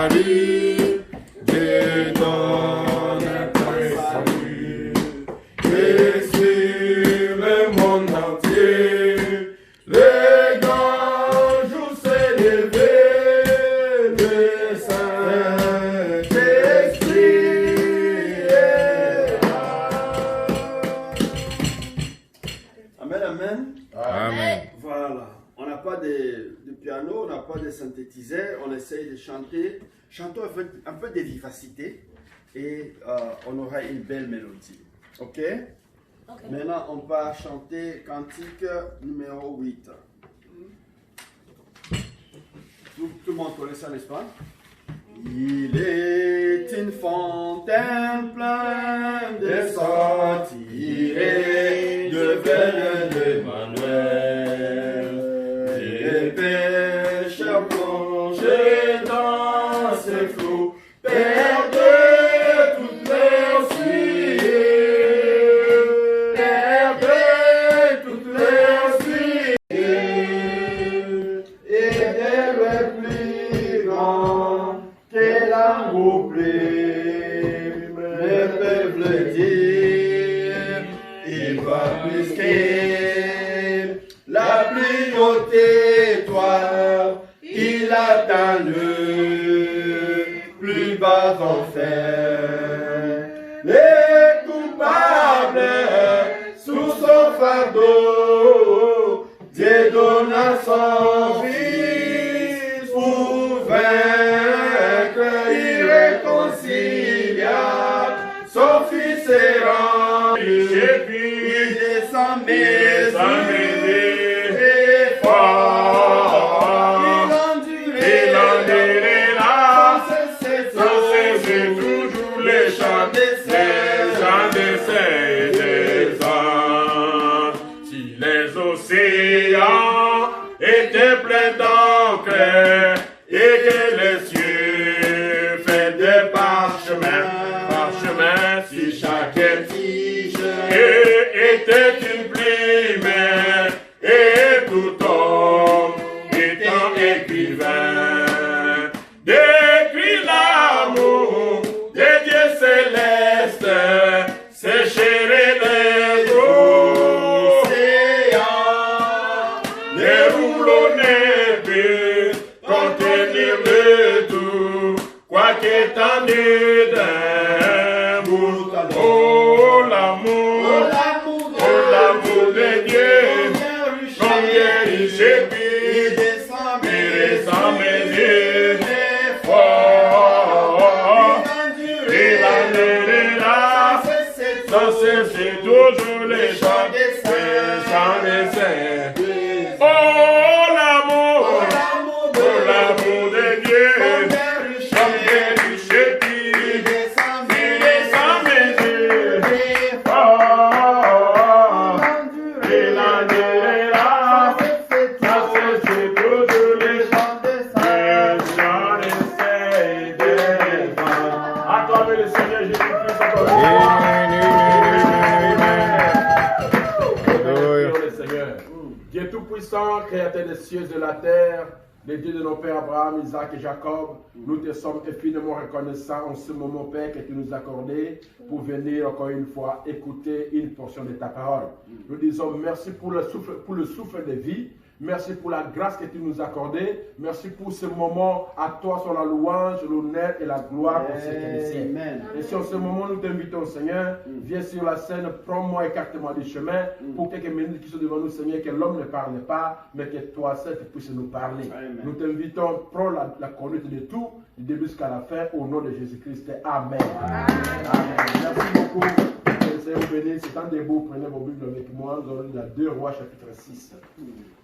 salut, Dieu donne un salut, et sur le monde entier, les grands jours s'est levé, le Saint-Esprit est là. Amen, amen. Amen. Voilà. On n'a pas de piano, on n'a pas de synthétiseur, on essaye de chanter. Chantons un peu de vivacité et on aura une belle mélodie. Ok? Maintenant, on va chanter cantique numéro 8. Tout le monde connaît ça, n'est-ce pas? Il est une fontaine pleine de sang tirée de veine d'Emmanuel. Des pécheurs plongés dans ses flots perdent toutes leurs souillures, perdent toutes leurs souillures, et elle est plus grande que l'amour prime, mais peuvent le dire, il va plus que la plus haute étoile, il atteint le plus bas enfer. Les coupables sous son fardeau, Dieu donna son fils pour vaincre irréconciliable. Son fils est rendu, et puis il descend baiser et fort. Il endurera sans cesser toujours les chants des saints des anges. Si les océans étaient pleins d'encre et que les cieux faits de parchemin, si chaque tige était une plume et tout homme étant écrivain, décrit l'amour des dieux célestes, sécherait les océans, les rouleaux n'épais contenir le tout, quoique étendu d'un bout à l'autre. Oh l'amour de Dieu, combien riche et puis descend mes yeux fort. Il endurera sans cesser toujours les chants des saints. Oh l'amour de Dieu, combien riche et puis descend mes yeux fort. Il endurera sans cesser toujours les chants des saints. Acclamez le Seigneur Jésus-Christ. Dieu Tout-Puissant, Créateur des cieux et de la terre, le Dieu de nos pères Abraham, Isaac et Jacob, nous te sommes infiniment reconnaissants en ce moment, Père, que tu nous as accordé pour venir encore une fois écouter une portion de ta parole. Nous disons merci pour le souffle de vie. Merci pour la grâce que tu nous as accordée. Merci pour ce moment. À toi sont la louange, l'honneur et la gloire pour ces siècles. Et sur ce moment, nous t'invitons, Seigneur. Viens sur la scène, prends-moi, écarte-moi du chemin. Pour quelques minutes qui sont devant nous, Seigneur, que l'homme ne parle pas, mais que toi seul tu puisses nous parler. Amen. Nous t'invitons, prends la conduite de tout, du début jusqu'à la fin, au nom de Jésus-Christ. Amen. Amen. Merci beaucoup. Que le Seigneur vous bénisse. C'est temps debout, prenez vos Bibles avec moi. Nous allons lire 2 Rois chapitre 6.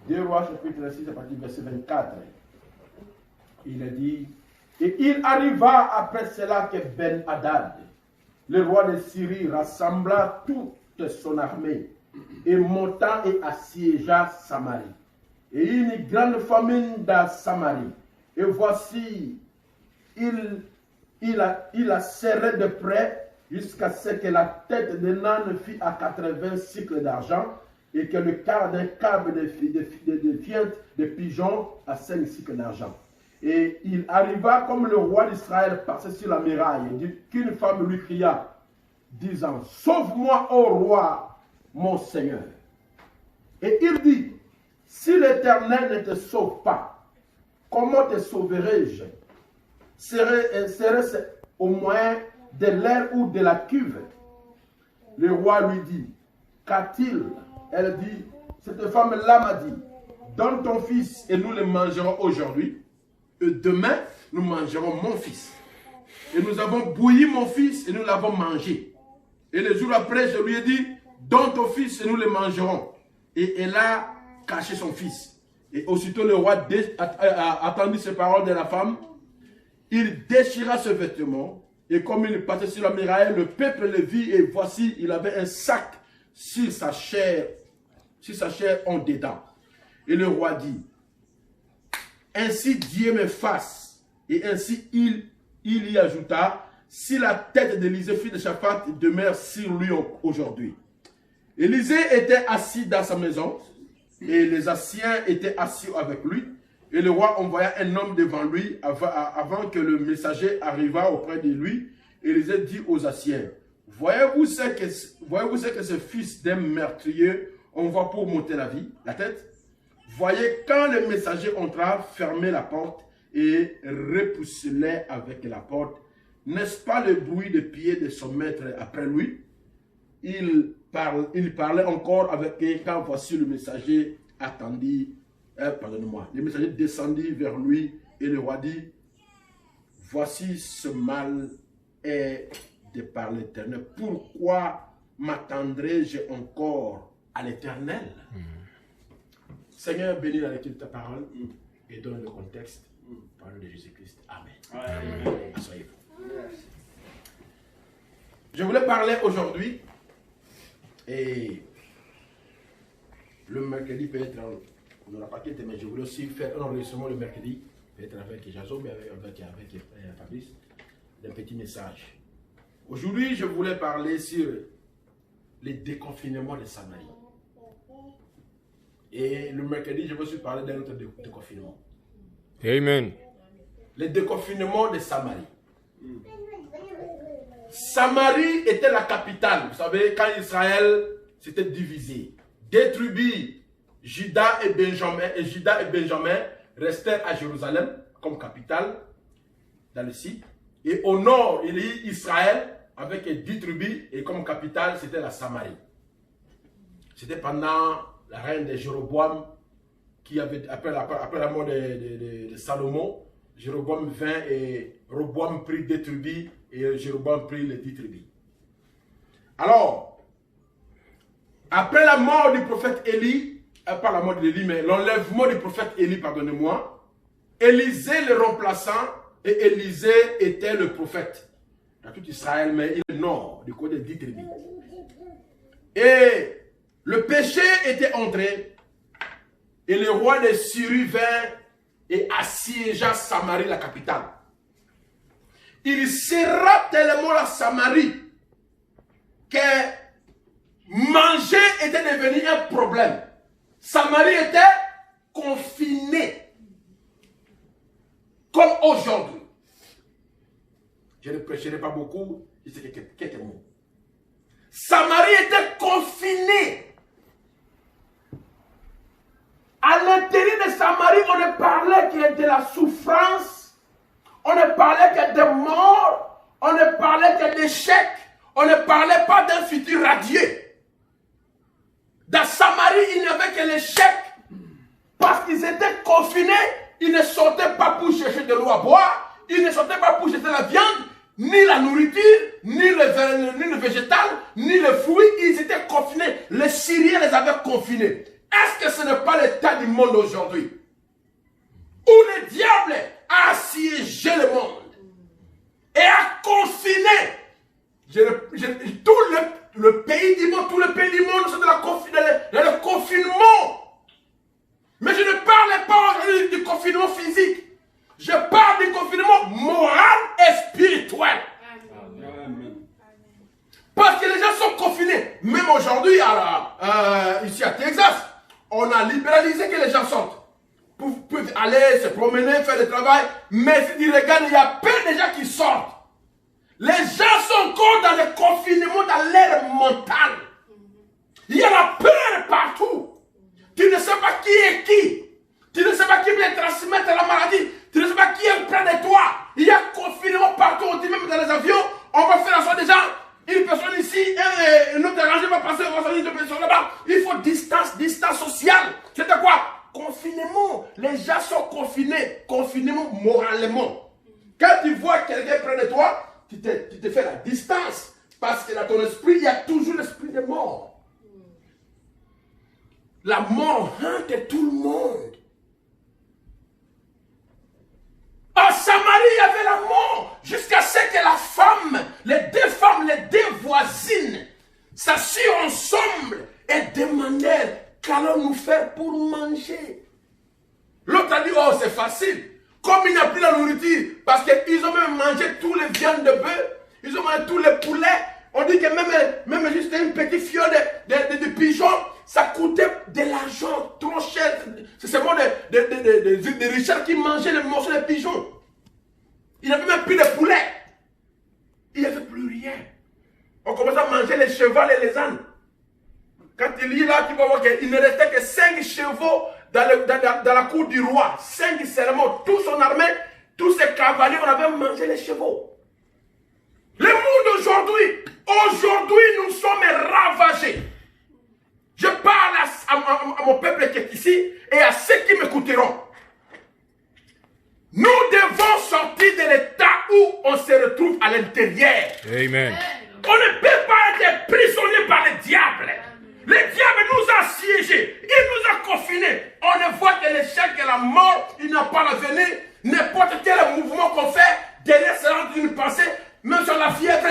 2 Rois chapitre 6 à partir du verset 24. Il est dit, et il arriva après cela que Ben-Hadad, le roi de Syrie, rassembla toute son armée et monta et assiégea Samarie. Et une grande famine dans Samarie. Et voici, il la serrait de près jusqu'à ce que la tête d'un âne fût à 80 cycles d'argent et que le quart d'un câble de fiente de pigeon à 5 cycles d'argent. Et il arriva comme le roi d'Israël passait sur la muraille, qu'une femme lui cria, disant, sauve-moi, ô roi, mon Seigneur. Et il dit, si l'Éternel ne te sauve pas, comment te sauverai-je? Serait-ce au moins de l'air ou de la cuve? Le roi lui dit, qu'a-t-il? Elle dit, cette femme-là m'a dit, donne ton fils et nous le mangerons aujourd'hui. Et demain, nous mangerons mon fils. Et nous avons bouilli mon fils et nous l'avons mangé. Et le jour après, je lui ai dit, donne ton fils et nous le mangerons. Et elle a caché son fils. Et aussitôt le roi a attendu ces paroles de la femme. Il déchira ce vêtement. Et comme il passait sur la muraille, le peuple le vit. Et voici, il avait un sac sur sa chair en dedans. Et le roi dit, ainsi Dieu me fasse. Et ainsi il y ajouta, si la tête d'Élisée, fils de Shaphat, demeure sur lui aujourd'hui. Élisée était assis dans sa maison, et les Assyriens étaient assis avec lui. Et le roi envoya un homme devant lui, avant que le messager arrivât auprès de lui. Élisée dit aux Assyriens, voyez-vous ce que ce fils d'un meurtrier envoie pour monter la tête? Voyez, quand le messager entra, fermez la porte et repoussez-les avec la porte. N'est-ce pas le bruit des pieds de son maître après lui? Il parlait encore avec eux quand voici le messager attendit, pardonnez-moi, le messager descendit vers lui et le roi dit, voici ce mal est de par l'Éternel. Pourquoi m'attendrai-je encore à l'Éternel? Seigneur, bénis la lecture de ta parole et donne le contexte. Parole de Jésus-Christ. Amen. Amen. Asseyez-vous. Je voulais parler aujourd'hui, et le mercredi peut-être, on n'aura pas quitté, mais je voulais aussi faire un enregistrement le mercredi, peut-être avec Jason, mais avec Fabrice, d'un petit message. Aujourd'hui, je voulais parler sur les déconfinements de Samarie. Et le mercredi, je vais aussi parler d'un autre déconfinement. Amen. Le déconfinement de Samarie. Samarie était la capitale. Vous savez, quand Israël s'était divisé, deux tribus, Juda et Benjamin, restèrent à Jérusalem comme capitale, dans le site. Et au nord, il y a eu Israël avec 10 tribus, et comme capitale, c'était la Samarie. C'était pendant la reine de Jéroboam, qui avait, après la mort de Salomon, Jéroboam vint et Roboam prit 2 tribus et Jéroboam prit les 10 tribus. Alors, après la mort du prophète Élie, pas la mort d'Élie, mais l'enlèvement du prophète Élie, pardonnez-moi, Élisée le remplaçant, et Élisée était le prophète dans tout Israël, mais il est nord, du côté des 10 tribus. Et le péché était entré, et le roi de Syrie vint et assiégea Samarie, la capitale. Il serra tellement la Samarie que manger était devenu un problème. Samarie était confinée, comme aujourd'hui. Je ne prêcherai pas beaucoup, je sais quelques mots. Samarie était confinée. À l'intérieur de Samarie, on ne parlait que de la souffrance, on ne parlait que de mort, on ne parlait que d'échec, on ne parlait pas d'un futur radieux. Dans Samarie, il n'y avait que l'échec, parce qu'ils étaient confinés, ils ne sortaient pas pour chercher de l'eau à boire, ils ne sortaient pas pour chercher la viande, ni la nourriture, ni le végétal, ni le fruit, ils étaient confinés. Les Syriens les avaient confinés. Est-ce que ce n'est pas l'état du monde aujourd'hui? Où le diable a assiégé le monde et a confiné tout le pays du monde, tout le pays du monde, c'est dans le confinement. Mais je ne parle pas aujourd'hui du confinement physique. Je parle du confinement moral et spirituel. Amen. Parce que les gens sont confinés. Même aujourd'hui, ici à Texas, on a libéralisé que les gens sortent. peuvent aller se promener, faire le travail, mais si tu regardes, il y a peu de gens qui sortent. Les gens sont encore dans le confinement, dans l'air mental. Il y a la peur partout. Tu ne sais pas qui est qui. Tu ne sais pas qui vient transmettre la maladie. Tu ne sais pas qui est près de toi. Il y a confinement partout. On dit même dans les avions, on va faire en sorte déjà, une personne ici, un autre arrangé va passer, on va sortir une personne là-bas. Il faut distance sociale. C'est de quoi? Confinement. Les gens sont confinés. Confinement moralement. Quand tu vois quelqu'un près de toi, tu te fais la distance. Parce que dans ton esprit, il y a toujours l'esprit de mort. La mort hante tout le monde. En Samarie, il y avait la mort. Jusqu'à ce que la femme, les deux voisines, s'assurent ensemble et demandèrent qu'allons-nous faire pour manger. L'autre a dit, oh c'est facile. Comme il n'y a plus la nourriture, parce qu'ils ont même mangé tous les viandes de bœuf, ils ont mangé tous les poulets. On dit que même juste une petite fiole de pigeons, ça coûtait de l'argent trop cher. C'est seulement des Richards qui mangeaient les morceaux de pigeons. Il n'y avait même plus de poulet. Il n'y avait plus rien. On commençait à manger les chevaux et les ânes. Quand il lit là, tu vas voir qu'il ne restait que 5 chevaux dans la cour du roi. 5 seulement. Toute son armée, tous ces cavaliers, on avait mangé les chevaux. Le monde aujourd'hui, nous sommes ravagés. Je parle à mon peuple qui est ici et à ceux qui m'écouteront. Nous devons sortir de l'état où on se retrouve à l'intérieur. Amen. On ne peut pas être prisonnier par le diable. Le diable nous a siégés. Il nous a confinés. On ne voit que l'échec et la mort. Il n'a pas l'avenir. N'importe quel mouvement qu'on fait, derrière cela, une pensée. Même sur la fièvre,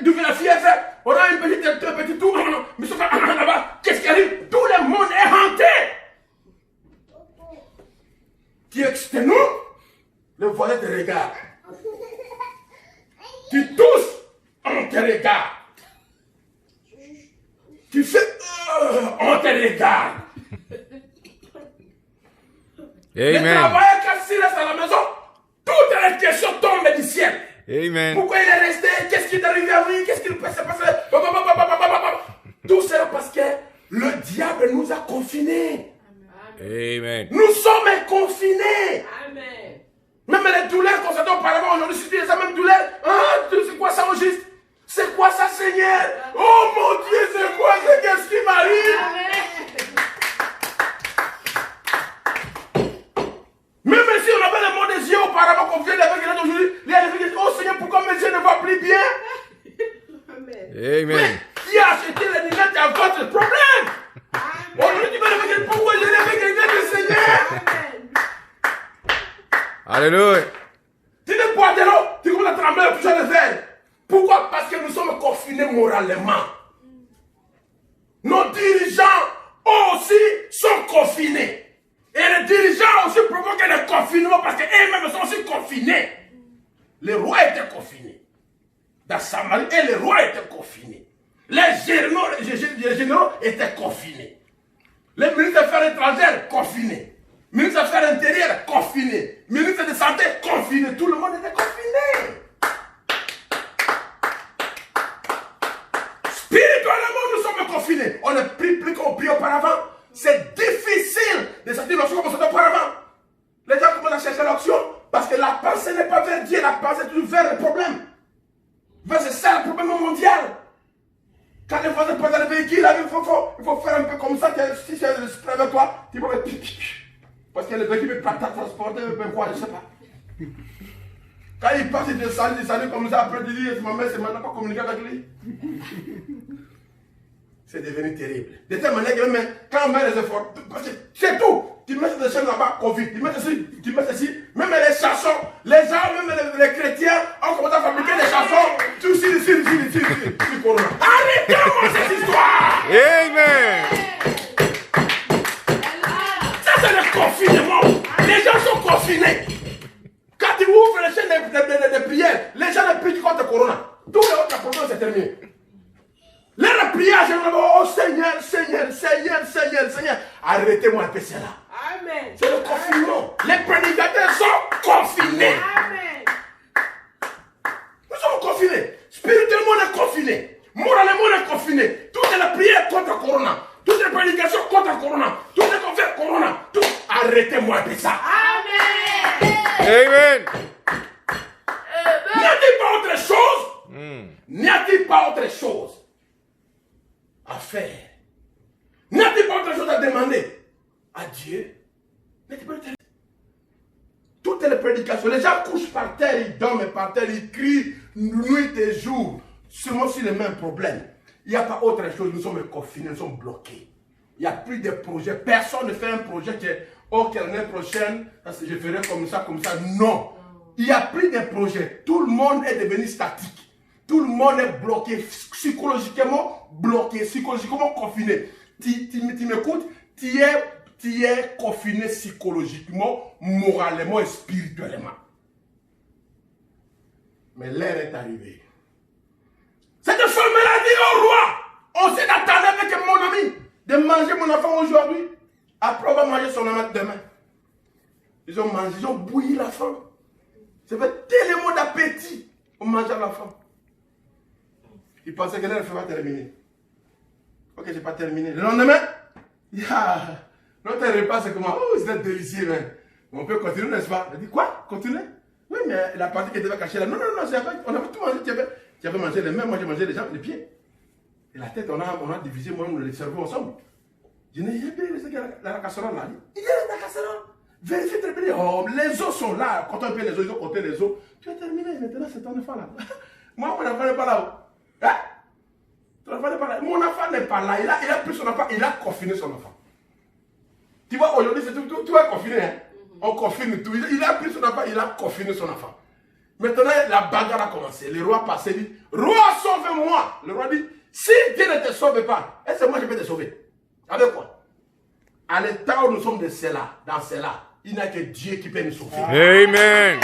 d'où vient la fièvre? On a un petit tour, mais sauf là-bas, qu'est-ce qui arrive? Tout le monde est hanté. Tu exténues, le voisin te regarde. Tu tousses, on te regarde. Tu fais, on te regarde. Les travailleurs qui restent à la maison, toutes les questions tombent du ciel. Amen. Pourquoi il est resté? Qu'est-ce qui est arrivé à lui? Qu'est-ce qui s'est passé? Tout cela parce que le diable nous a confinés. Amen. Nous sommes confinés. Amen. Même les douleurs qu'on s'attend auparavant, aujourd'hui, si tu as la même douleur, c'est quoi ça au juste? C'est quoi ça, Seigneur? Oh mon Dieu, c'est quoi? Qu'est-ce qui m'arrive? Même si on avait le mot des yeux auparavant, qu'on vient avec les aujourd'hui, les gens disent, oh Seigneur, pourquoi mes yeux ne voient plus bien? Amen. Mais qui a acheté les lunettes à votre problème? Aujourd'hui, tu vas avec pourquoi je l'ai avec les lunettes du Seigneur? Alléluia. Tu ne bois de l'eau, tu commences à trembler, tu toucher le verre. Pourquoi? Parce que nous sommes confinés moralement. Nos dirigeants aussi sont confinés. Et les dirigeants aussi provoquent le confinement parce qu'eux-mêmes sont aussi confinés. Le roi était confiné. Dans Samarie, et le roi était confiné. Les généraux étaient confinés. Les ministres des Affaires étrangères, confinés. Ministre des Affaires intérieures, confinés. Ministre de Santé, confinés. Tout le monde était confiné. Spirituellement, nous sommes confinés. On ne prie plus qu'on prie auparavant. C'est difficile de sortir l'option comme on sortait auparavant. Les gens commencent à chercher l'option parce que la pensée n'est pas vers Dieu, la pensée est toujours vers le problème. C'est ça le problème mondial. Quand les voisins passent dans le véhicule, il faut faire un peu comme ça. Si c'est le spray avec toi, tu peux faire parce que le véhicule peut transporter, quoi, je ne sais pas. Quand il passe, il te salue comme ça. Après, tu dis, c'est ma mère, c'est maintenant pas communiquer avec lui. C'est devenu terrible. De telle manière que même quand on met les efforts, c'est tout. Tu mets des chaînes là-bas, Covid. Tu mets ceci. Même les chansons, les gens, même les chrétiens, ont commencé à fabriquer des chansons. Tout ici. Arrêtez-moi cette histoire. Amen. Ça, c'est le confinement. Les gens sont confinés. Quand tu ouvres les chaînes de prière, les gens ne prient contre le corona. Tous les autres problèmes, c'est terminé. Les prières, oh Seigneur, arrêtez-moi un peu cela. Amen. C'est le confinement. Les prédicateurs sont confinés. Amen. Nous sommes confinés. Spirituellement, on est confinés. Moralement, on est confinés. Toutes les prières contre Corona. Toutes les prédications contre Corona. Toutes les conférences Corona. Tout. Arrêtez-moi de ça. Amen. Amen. N'y a-t-il pas autre chose? N'y a-t-il pas autre chose à faire? N'y a-t-il pas autre chose à demander à Dieu? N'y a-t-il pas autre chose? Toutes les prédications, les gens couchent par terre, ils dorment par terre, ils crient nuit et jour, seulement sur les mêmes problèmes. Il n'y a pas autre chose, nous sommes confinés, nous sommes bloqués. Il n'y a plus de projets, personne ne fait un projet qui est, oh, l'année prochaine, je ferai comme ça, non. Il n'y a plus de projets, tout le monde est devenu statique. Tout le monde est bloqué, psychologiquement bloqué, psychologiquement confiné. Tu m'écoutes, tu es confiné psychologiquement, moralement et spirituellement. Mais l'heure est arrivée. Cette seule maladie au roi. On s'est attendu avec mon ami de manger mon enfant aujourd'hui. Après, on va manger son enfant demain. Ils ont mangé, ils ont bouilli l'enfant. Ça fait tellement d'appétit. On mange l'enfant. Ils pensaient que l'heure va terminer. Ok, je n'ai pas terminé. Le lendemain, notre repas, c'est comment? Oh, c'est délicieux, hein. On peut continuer, n'est-ce pas? Il dit quoi? Continuer? Oui, mais la partie qui était cachée là. Non, on avait tout mangé. Tu avais mangé les mains, moi j'ai mangé les jambes, les pieds. Et la tête, on a divisé moi-même le cerveau ensemble. Je n'ai jamais laissé la casserole là. Il y a la casserole. Vérifie très bien. Oh, les os sont là. Quand on paye les os, ils ont compté les os. Tu as terminé. Maintenant, c'est ton enfant là. Moi, mon enfant n'est pas là. Hein? Ton enfant n'est pas là. Mon enfant n'est pas là. Il a pris son enfant. Il a confiné son enfant. Tu vois, aujourd'hui, c'est tout est confiné. Hein? On confine tout. Il a pris son enfant. Il a confiné son enfant. Maintenant, la bagarre a commencé. Le roi passait, dit, roi, sauve-moi. Le roi dit, si Dieu ne te sauve pas, est-ce que moi je peux te sauver? Avec quoi? À l'état où nous sommes dans cela, il n'y a que Dieu qui peut nous sauver. Amen.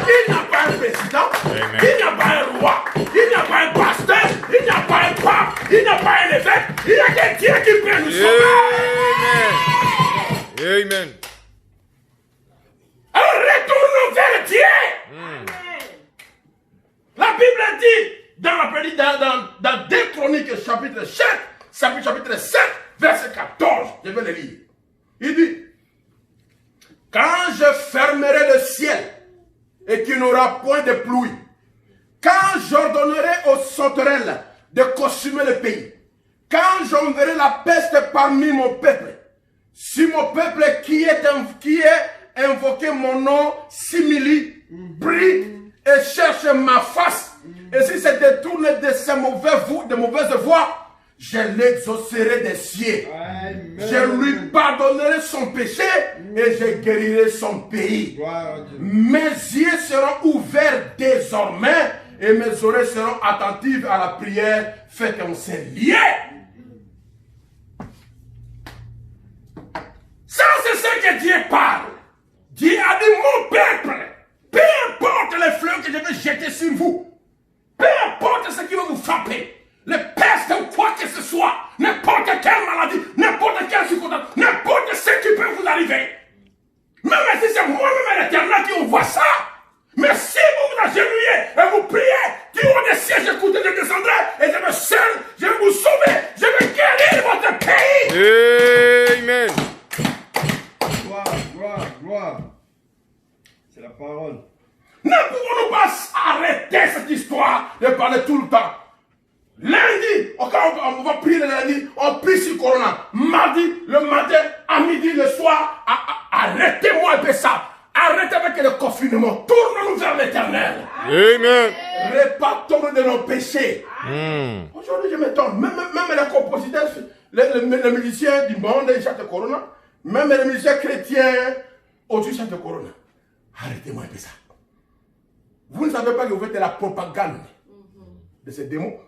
Il n'y a pas un président, Amen. il n'y a pas un roi, il n'y a pas un pasteur, il n'y a pas un pape, il n'y a pas un évêque, il n'y a que Dieu qui peut nous sauver. Amen. Amen. Alors retournons vers Dieu. La Bible dit dans 2 Chroniques chapitre 7, verset 14, je vais le lire. Il dit, quand je fermerai le ciel et qu'il n'aura point de pluie, quand j'ordonnerai aux sauterelles de consumer le pays, quand j'enverrai la peste parmi mon peuple, si mon peuple qui est invoqué mon nom s'humilie, prie et cherche ma face, et si se détourne de ces mauvaises voies, je l'exaucerai des cieux. Amen. Je lui pardonnerai son péché et je guérirai son pays. Mes yeux seront ouverts désormais et mes oreilles seront attentives à la prière faite en ces lieux. Ça, c'est ce que Dieu parle. Dieu a dit, mon peuple, peu importe les fleurs que je vais jeter sur vous, peu importe ce qui va vous frapper, les pestes ou quoi que ce soit, n'importe quelle maladie, n'importe quelle circonstance, n'importe ce qui peut vous arriver. Même si c'est moi-même l'Éternel qui envoie ça, mais si vous vous agenouillez et vous priez, du haut des cieux, j'écoute, je descendrai et je vais vous sauver, je vais guérir votre pays. Amen. Gloire. C'est la parole. Ne pouvons-nous pas arrêter cette histoire de parler tout le temps? Lundi, on va prier le lundi, on prie sur Corona. Mardi, le matin, à midi, le soir, arrêtez-moi un peu ça. Arrêtez avec le confinement. Tournons-nous vers l'Éternel. Amen. Répartons-nous de nos péchés. Aujourd'hui, je m'étonne. Même les compositeurs, les musiciens du monde, ils chantent Corona. Même les musiciens chrétiens, aujourd'hui, chantent Corona. Arrêtez-moi un peu ça. Vous ne savez pas que vous faites la propagande de ces démons?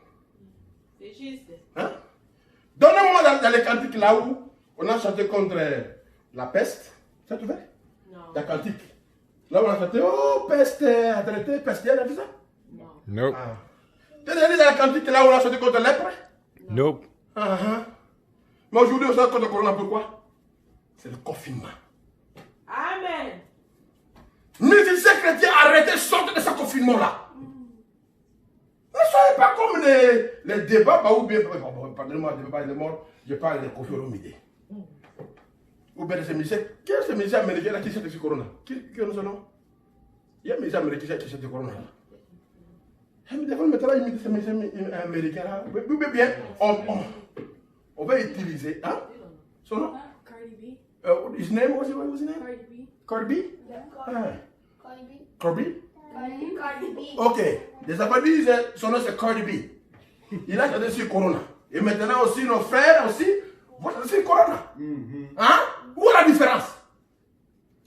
C'est juste. Hein? Donnez-moi dans les cantiques là où on a chanté contre la peste. Ça tu fait? Non. La cantique. Là où on a chanté, oh peste, traité, peste, il y a vu ça? Non. Nope. Tu as dit dans la cantique là où on a chanté contre lèpre? Nope. Mais aujourd'hui on chante contre le corona, pourquoi? c'est le confinement. Amen. Musiciens chrétiens, arrêtez, sortez de ce confinement-là. Ne soyez pas comme les débats, ou bien, pardonnez-moi, débat de mort, je parle de Kofi Olomide. Ou bien de ces musiciens. Qui est ce musicien américain là qui s'est sur Corona? Qui est ce nom? Il y a un musicien américain qui s'est sur Corona là. Maintenant, il met ces musiciens américains là. Oui, bien, on va utiliser. Hein? Son nom? Cardi B. His name, what's his name? Cardi B. Cardi B? Yeah. Cardi B. Cardi? Cardi B. Ok. Les Afro disent son nom c'est Cardi B. Il a chanté sur Corona. Et maintenant aussi nos frères aussi vont chanter sur Corona. Hein? Où est la différence?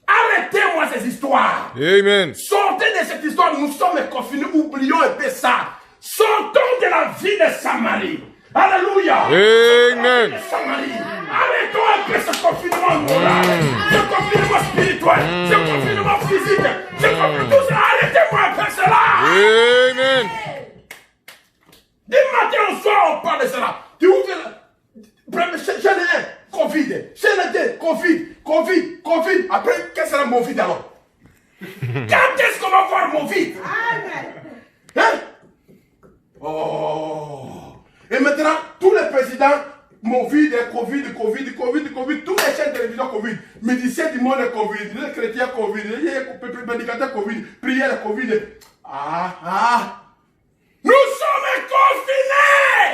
Arrêtez-moi ces histoires. Amen. Sortez de cette histoire. Nous sommes confinés. Oublions un peu ça. Sortons de la vie de Samarie. Alléluia. Amen. De Samarie. Arrêtons un peu ce confinement moral, ce confinement spirituel, ce confinement physique, ce confinement tout ça. Arrêtez-moi un peu cela. Amen. Du matin au soir, on parle de cela. Tu ouvres chez les Covid, chez les Covid. Après, qu'est-ce que sera mon vide alors? Quand est-ce qu'on va voir mon vide? Amen. Hein? Oh. Et maintenant, tous les présidents, mon vide, Covid, tous les chaînes de télévision Covid, médecins du monde Covid, les chrétiens Covid, les prédicateurs Covid, prières Covid. Nous sommes confinés!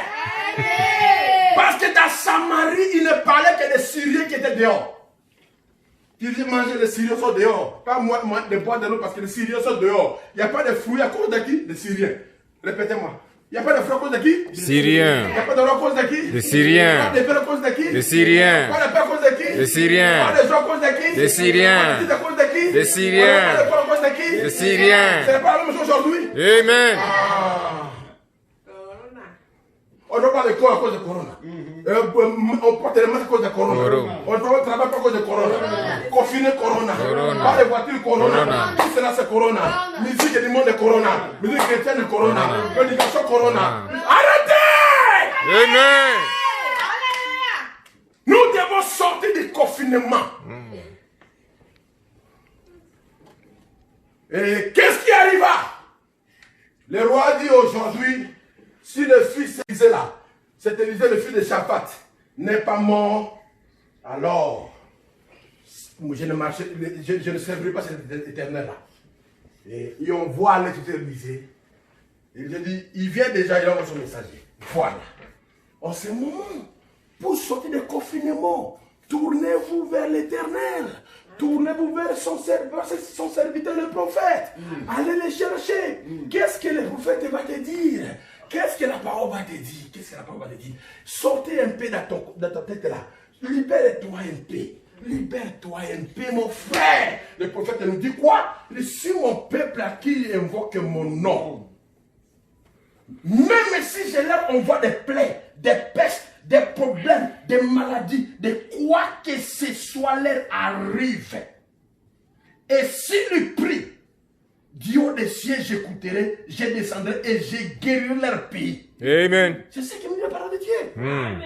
Amen. Parce que dans Samarie, il ne parlait que des Syriens qui étaient dehors. Tu dis manger, les Syriens sont dehors. Pas moi de boire de l'eau parce que les Syriens sont dehors. Il n'y a pas de fruits à cause de qui? Les Syriens. Répétez-moi. Il n'y a pas de fruits à cause de qui? Syriens. Il n'y a pas de l'eau à cause de qui? Les Syriens. Pas de paix à cause de qui? Les Syriens. Pas de paix à cause de qui? Les Syriens. Pas de joie à cause de qui? Les Syriens. Pas de titre à cause de qui? Les Syriens. Pas de foi à cause de qui? Les Syriens. Ce n'est pas la même chose aujourd'hui. Amen. Corona. On ne parle de quoi à cause de Corona? On porte les masques à cause de Corona. Corona. On ne travaille pas à cause de Corona. Confiné Corona. Corona. Pas de voiture Corona. Corona. Tout cela c'est Corona. Musique du monde de Corona. Musique chrétienne de Corona. Prédication Corona. Arrêtez! Amen. Nous devons sortir du confinement. Et qu'est-ce qui arriva? Le roi dit aujourd'hui, si le fils Élisée là, c'est Élisée le fils de Shaphat, n'est pas mort, alors je ne servirai pas cet éternel là. Et on voit l'éternel Élisée. Il dit, il vient déjà, il envoie son messager. Voilà. En ce moment, pour sortir du confinement, tournez-vous vers l'éternel. Tournez-vous vers son serviteur, le prophète. Allez le chercher. Qu'est-ce que le prophète va te dire? Qu'est-ce que la parole va te dire? Qu'est-ce que la parole va te dire? Sortez un peu dans ta tête là. Libère-toi un peu. Libère-toi un peu, mon frère. Le prophète nous dit quoi? Il dit, si mon peuple à qui il invoque mon nom, même si je leur envoie des plaies, des pestes, des problèmes, des maladies, de quoi que ce soit leur arrive, et s'ils prient, du haut des cieux, j'écouterai, je descendrai et je guérirai leur pays. Amen. C'est ce qui me dit la parole de Dieu. Amen.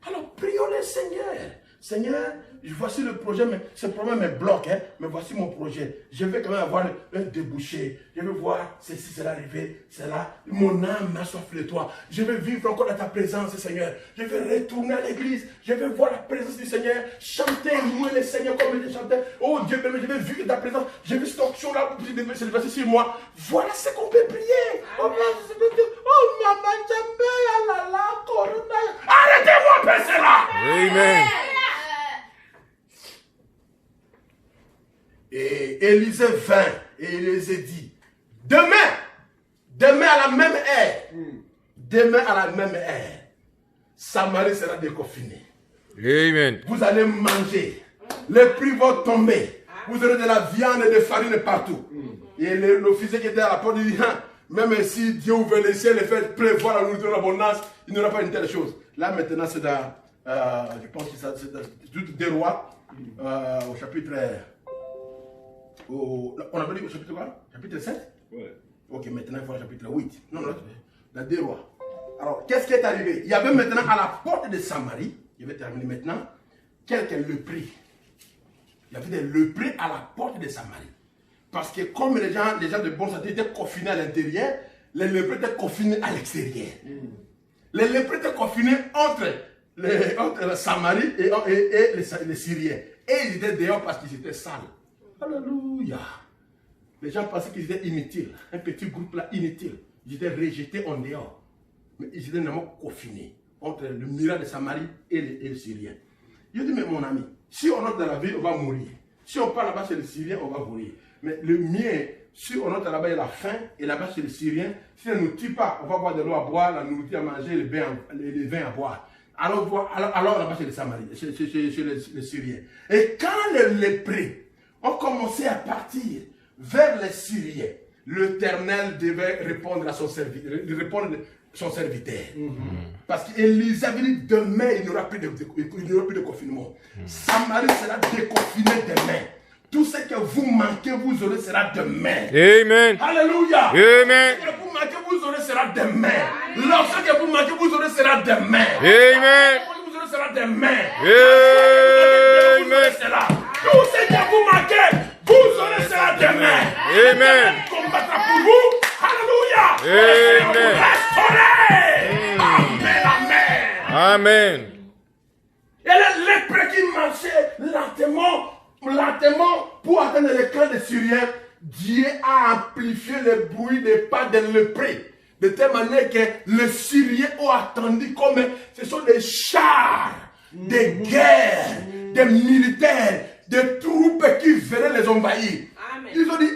Alors, prions le Seigneur. Seigneur, voici le projet, mais ce problème me bloque, hein, mais voici mon projet. Je vais quand même avoir un débouché. Je veux voir ceci, c'est arrivé, c'est là. Mon âme m'a soif de toi. Je veux vivre encore dans ta présence, Seigneur. Je veux retourner à l'église. Je veux voir la présence du Seigneur. Chanter, louer le Seigneur comme je chantais. Oh Dieu, je veux vivre ta présence. Je veux cette onction-là, c'est passé sur moi. Voilà ce qu'on peut prier. Oh, maman, corona. Arrêtez-moi, Père, c'est là. Amen. Et Élisée vint et Élisée dit, demain à la même heure, Samarie sera déconfinée. Amen. Vous allez manger, les prix vont tomber, vous aurez de la viande et de farine partout. Et l'officier qui était à la porte dit, même si Dieu ouvre les ciels et fait prévoir la nourriture en abondance, il n'y aura pas une telle chose. Là maintenant c'est dans, je pense que c'est dans des rois, au chapitre... on avait dit au chapitre quoi? Chapitre 7? Ouais. Ok, maintenant il faut le chapitre 8. Non, dans 2 rois. Alors, qu'est-ce qui est arrivé? Il y avait maintenant à la porte de Samarie, je vais terminer maintenant, quelques lépreux. Il y avait des lépreux à la porte de Samarie. Parce que comme les gens de bonne santé étaient confinés à l'intérieur, les lépreux étaient confinés à l'extérieur. Les lépreux étaient confinés entre la Samarie et les Syriens. Et ils étaient dehors parce qu'ils étaient sales. Alléluia. Les gens pensaient qu'ils étaient inutiles. Un petit groupe là inutile. Ils étaient rejetés en dehors. Mais ils étaient vraiment confinés entre le miracle de Samarie et les Syriens. Je dis, mais mon ami, si on entre dans la ville, on va mourir. Si on part là-bas chez les Syriens, on va mourir. Mais le mien, si on entre là-bas, il y a la faim, et là-bas chez les Syriens, si on ne nous tue pas, on va boire de l'eau à boire, la nourriture à manger, les vins à boire. Alors là-bas chez les Samaries, chez les Syriens. Et quand les lépreux ont commencé à partir vers les Syriens, l'Éternel devait répondre à son serviteur. Parce qu'Élisée avait dit demain il n'y aura plus de confinement. Samarie sera déconfinée demain. Tout ce que vous manquez, vous aurez sera demain. Amen. Alléluia. Amen. Ce que vous manquez, vous aurez sera demain. Lorsque vous manquez, vous aurez sera demain. Amen. Vous aurez sera demain. Amen. Tout ce que vous manquez, vous aurez sera demain. Amen. Combattra pour vous. Alléluia. Amen. Amen. Amen. Amen. Et les lépreux qui marchaient lentement pour atteindre le camp des Syriens, Dieu a amplifié le bruit des pas des lépreux. De telle manière que les Syriens ont attendu comme ce sont des chars, des guerres, des militaires, des troupes qui venaient les envahir. Amen. Ils ont dit,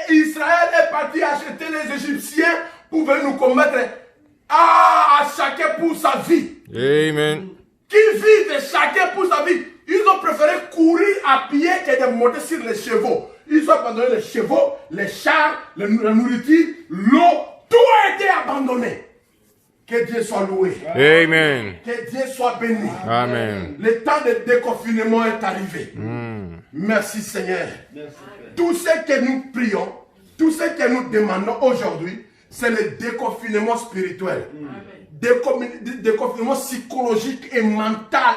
Israël est parti acheter les Égyptiens pour venir nous combattre. À chacun pour sa vie. Amen. Qui vit de chacun pour sa vie. Ils ont préféré courir à pied que de monter sur les chevaux. Ils ont abandonné les chevaux, les chars, la nourriture, l'eau. Tout a été abandonné. Que Dieu soit loué. Amen. Que Dieu soit béni. Amen. Le temps de déconfinement est arrivé. Merci Seigneur. Merci, Tout ce que nous prions, tout ce que nous demandons aujourd'hui, c'est le déconfinement spirituel. Déconfinement psychologique et mental.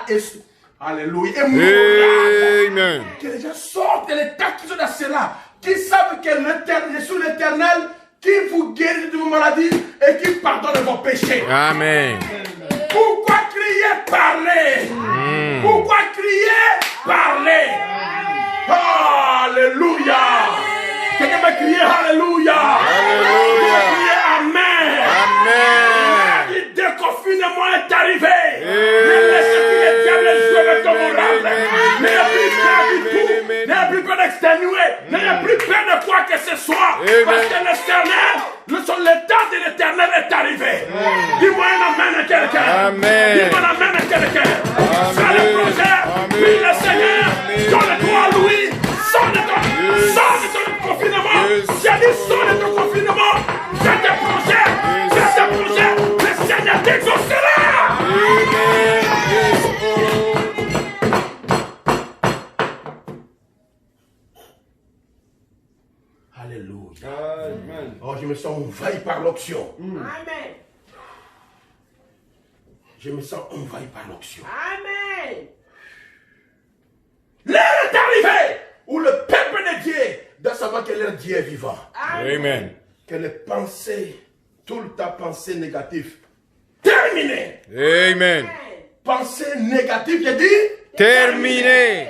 Alléluia. Et moral. Amen. Que les gens sortent les tas qui sont dans cela. Qui savent que je suis l'Éternel qui vous guérit de vos maladies et qui pardonne vos péchés. Amen. Pourquoi crier, parler? Pourquoi crier, parler? Alléluia. Quelqu'un va crier Alléluia. Alléluia. Crier Amen. Amen. Le déconfinement est arrivé. Ne laissez plus les diables jouer avec ton moral. N'ayez plus peur du tout. N'ayez plus peur d'exténuer. N'ayez plus peur de quoi que ce soit. Parce que l'Éternel, le temps de l'Éternel est arrivé. Dis-moi un Amen à quelqu'un. Amen. Dis-moi un Amen à quelqu'un. Amen. Ça le projet. Puis le Seigneur, donne-toi à Louis. Sors de ton confinement. J'ai dit sors de ton confinement. J'ai des projets. Le Seigneur t'exaucera. Alléluia. Amen. Oh, je me sens envahi par l'onction. Amen. Je me sens envahi par l'onction. Amen. L'heure est arrivée où le peuple de Dieu doit savoir que leur Dieu est vivant. Amen. Que les pensées, tout le temps pensées négatives, terminées. Amen. Pensées négatives, j'ai dit Terminé.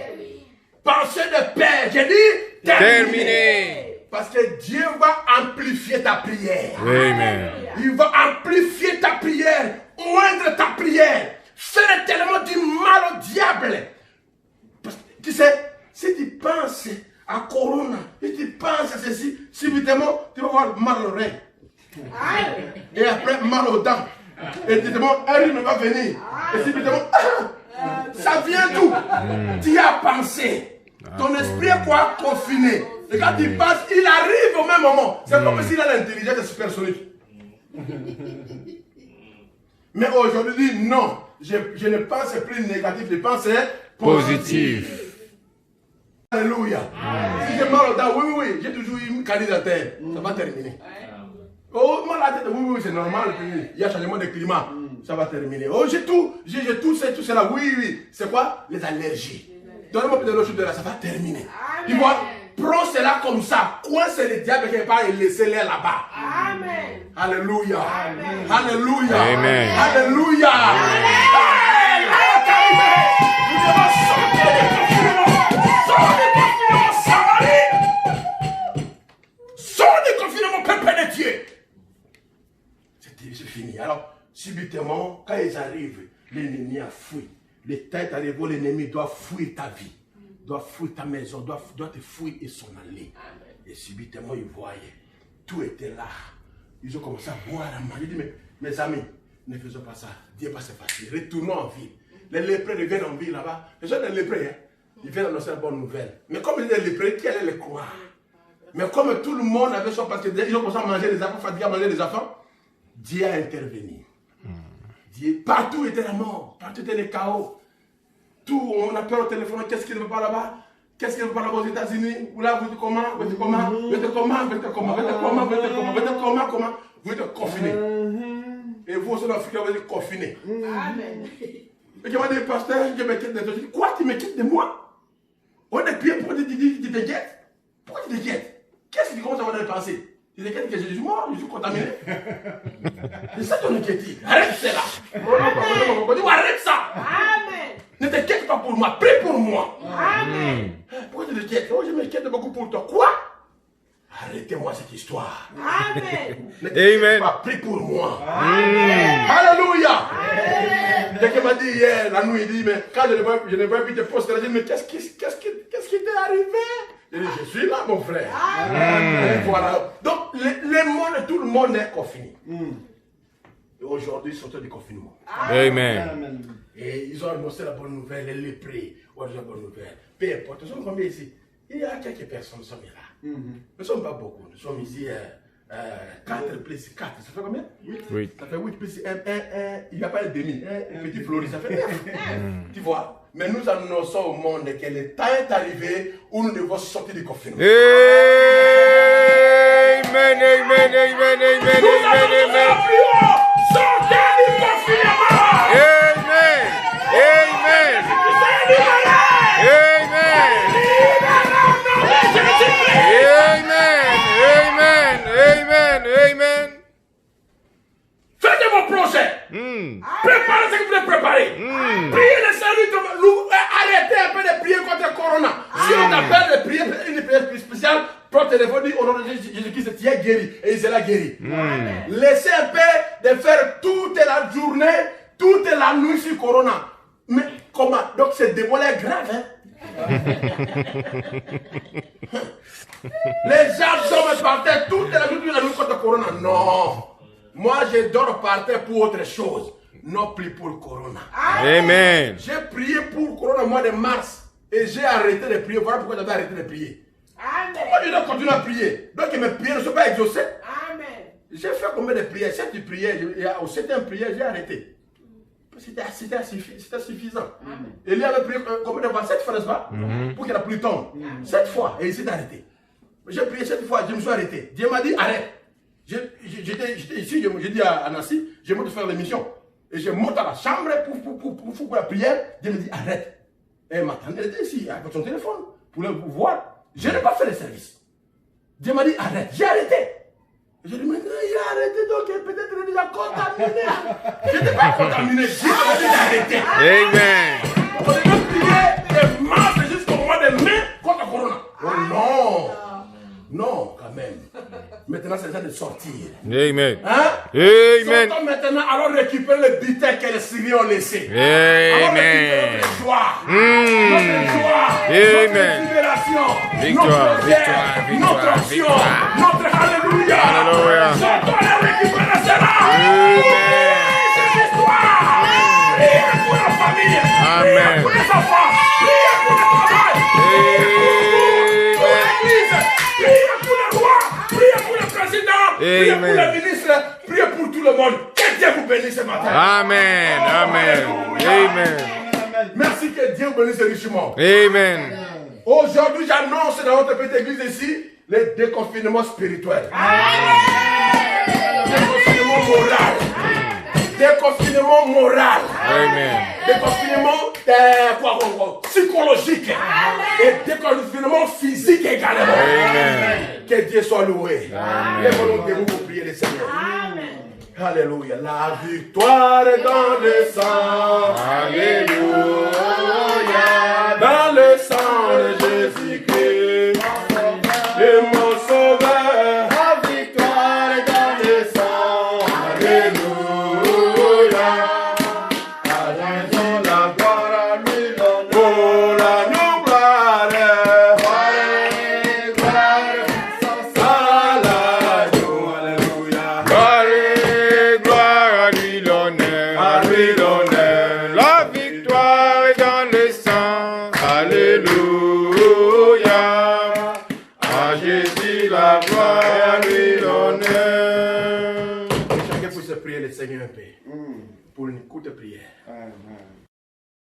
pensées de paix, j'ai dit Terminé. Parce que Dieu va amplifier ta prière. Amen. Il va amplifier ta prière, moindre ta prière. Faire tellement du mal au diable. Parce que, tu sais, si tu penses à Corona, si tu penses à ceci, subitement, tu vas avoir mal aux oreilles. Et après, mal aux dents. Et subitement, un rhume va venir. Et subitement, ça vient d'où? Tu as pensé. Ton esprit est quoi? Confiné. Et quand tu penses, il arrive au même moment. C'est comme s'il a l'intelligence supersonique. Mais aujourd'hui, non. Je ne pense plus négatif, je pense Positif. Alléluia. Si j'ai mal aux dents, oui, j'ai toujours eu une candidature. Ça va terminer. Oh, mal à la tête, oui, c'est normal. Il y a changement de climat. Ça va terminer. Oh, j'ai tout cela. Oui. C'est quoi? Les allergies. Donnez-moi peut-être l'autre chose de là, ça va terminer. Tu vois, prends cela comme ça. Coince le diable quelque part et laissez-les là-bas. Amen. Alléluia. Amen. Alléluia. Amen. Alléluia. Nous devons sortir du confinement. Sors du confinement, peuple de Dieu. C'est fini. Alors, subitement, quand ils arrivent, l'ennemi a fui. Les têtes arrivent, l'ennemi doit fuir ta vie, doit fuir ta maison, doit te fuir et s'en aller. Et subitement, ils voyaient. Tout était là. Ils ont commencé à boire, à manger. Ils disent, mais mes amis, ne faisons pas ça. Dieu pas c'est facile. Retournons en ville. Les lépreux reviennent en ville là-bas. Les gens des lépreux, hein, ils viennent annoncer la bonne nouvelle. Mais comme ils étaient lépreux, qui allait les croire? Mais comme tout le monde avait son parce qu'ils ont commencé à manger les enfants, fatigués à manger les enfants, Dieu a intervenu. Dieu, partout était la mort, partout était le chaos. Tout, on appelle au téléphone, qu'est-ce qu'il ne veut pas là-bas? Qu'est-ce qu'il ne veut pas là-bas aux États-Unis? Ou là, vous êtes comment? Vous êtes comment? Vous êtes comment? Vous êtes comment? Vous êtes comment? Vous êtes comment? Vous êtes comment? Comment? Vous êtes confinés. Et vous aussi, en Afrique, vous êtes confinés. Amen. Et je m'a dit, pasteur, je me quitte de toi. Je dis, quoi, tu me quittes de moi? On est pire pour dire, tu te guettes. Pourquoi tu te guettes? Qu'est-ce que tu commences à avoir dans les pensées? Tu te guettes que je suis mort, je suis contaminé. C'est ça ton inquiétude. Arrête cela. Arrête ça. Amen. Ne t'inquiète pas pour moi, prie pour moi. Amen. Pourquoi tu te quittes? Oh, je m'inquiète beaucoup pour toi. Quoi? Arrêtez-moi cette histoire. Amen. Ne t'inquiète Amen. pas, prie pour moi. Amen. Alléluia. Amen. Quelqu'un m'a dit hier, la nuit, il dit, mais quand je ne vois plus tes postes, je dis, mais qu'est-ce qui t'est arrivé? Je dis, je suis là, mon frère. Amen. Et voilà. Donc, tout le monde est confiné. Et aujourd'hui, ils sont du confinement. Amen. Et ils ont annoncé la bonne nouvelle, les lépreux. Oh, la bonne nouvelle. Peu importe, nous sommes combien ici? Il y a quelques personnes qui sont là. Nous ne sommes pas beaucoup. Nous sommes ici 4 plus 4. Ça fait combien? 8. Ça fait 8 plus 1. Il n'y a pas un demi. Un petit flori, ça fait 9. Tu vois? Mais nous annonçons au monde que le temps est arrivé où nous devons sortir du confinement. Amen. Amen. Amen. Amen. Nous annonçons Amen. plus haut. Sortez du confinement. Amen. Amen. Amen. Amen. Amen. Faites vos projets. Préparez ce que vous voulez préparer. Priez le salut. Arrêtez un peu de prier contre le corona. Si on appelle de prier, une prière spéciale, prends le téléphone, dit au nom de Jésus-Christ, tu es guéri. Et il sera guéri. Laissez un peu de faire toute la journée, toute la nuit sur corona. Mais comment? Donc c'est dévoilé grave, hein? Les gens dorment par terre toute la nuit contre le corona. Non. Moi, je dors par terre pour autre chose. Non plus pour le corona. Amen. J'ai prié pour le corona au mois de mars. Et j'ai arrêté de prier. Voilà pourquoi j'avais arrêté de prier. Pourquoi je dois continuer à prier? Donc mes prières ne sont pas exaucées. Amen. J'ai fait combien de prières? 7 prières. Au 7e prière, j'ai arrêté. C'était suffisant. Et il avait prié combien de fois? 7 fois, n'est-ce pas? Pour qu'il ait plus de temps. 7 fois. Et il s'est arrêté. J'ai prié 7 fois, je me suis arrêté. Dieu m'a dit, arrête. J'étais ici, j'ai dit à Nancy, je monte faire l'émission. Et je monte à la chambre pour la prière. Dieu me dit, arrête. Et m'attendait, elle était ici, avec son téléphone, pour le voir. Je n'ai pas fait le service. Dieu m'a dit, arrête. J'ai arrêté. Et je lui ai dit, maintenant, il a arrêté, donc peut-être il est déjà contaminé. Je n'étais pas contaminé, Dieu m'a dit d'arrêter. Amen. On devait prier de mars jusqu'au mois de mai contre le corona. Oh non. Non, quand même. Maintenant, c'est le temps de sortir. Amen. Hein? Amen. Sortons maintenant, alors récupérer le butin que les Syriens ont laissé. Amen. Alors récupérer notre joie. Notre joie. Amen. Notre libération. Victoire, Notre prière, victoire, notre action. victoire. Notre alléluia. Alléluia. Sortons la récupérer cela. Amen. Cette histoire. Priez pour la famille. Amen. Priez pour les enfants. Priez pour le travail. Priez pour l'église. Priez pour le roi. Priez pour le président. Priez pour Amen. le ministre. Priez pour tout le monde. Que Dieu vous bénisse ce matin. Amen. Amen. Amen. Merci que Dieu vous bénisse richement. Amen. Aujourd'hui, j'annonce dans notre petite église ici le déconfinement spirituel. Déconfinement moral. déconfinement moral, Amen. déconfinement psychologique et déconfinement physique également. Amen. Que Dieu soit loué. Amen. Lève-nous debout pour prier le Seigneur. Amen. Alléluia. La victoire est dans le sang. Alléluia.